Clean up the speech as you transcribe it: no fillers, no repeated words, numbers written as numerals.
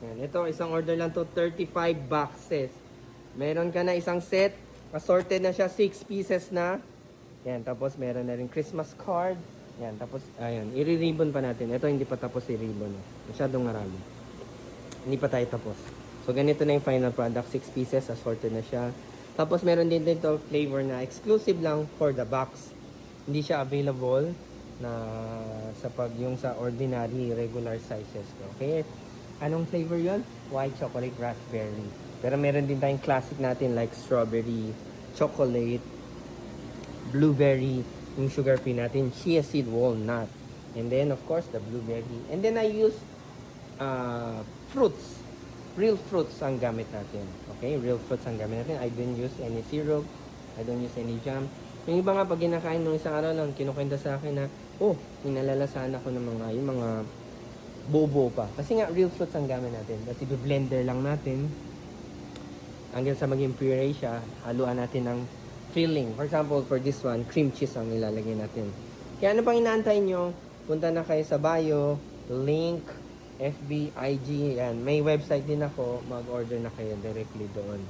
Yan. Ito, isang order lang to, 35 boxes. Meron ka na isang set. Assorted na siya, 6 pieces na. Yan, tapos meron na rin Christmas card. Yan, tapos, ayun, i-ribbon pa natin. Ito, hindi pa tapos i-ribbon. Masyadong marami. Hindi pa tayo tapos. So, ganito na yung final product. 6 pieces, assorted na siya. Tapos, meron din dito flavor na exclusive lang for the box. Hindi siya available na sa yung sa ordinary regular sizes. Okay? Anong flavor yon? White chocolate raspberry. Pero meron din tayong classic natin like strawberry, chocolate, blueberry, yung sugar free natin, chia seed walnut. And then of course the blueberry. And then I use fruits. Real fruits ang gamit natin. Okay? Real fruits ang gamit natin. I don't use any syrup. I don't use any jam. Yung iba nga pag kinakain nung isang araw lang, kinukwenta sa akin na, oh, inalalasan ako ng yung mga bobo pa. Kasi nga, real fruits ang gamit natin. Kasi blender lang natin. Hanggang sa maging puree siya, haluan natin ng filling. For example, for this one, cream cheese ang ilalagay natin. Kaya ano pang inaantay nyo? Punta na kayo sa bio, link, FB, IG, yan. May website din ako. Mag-order na kayo directly doon.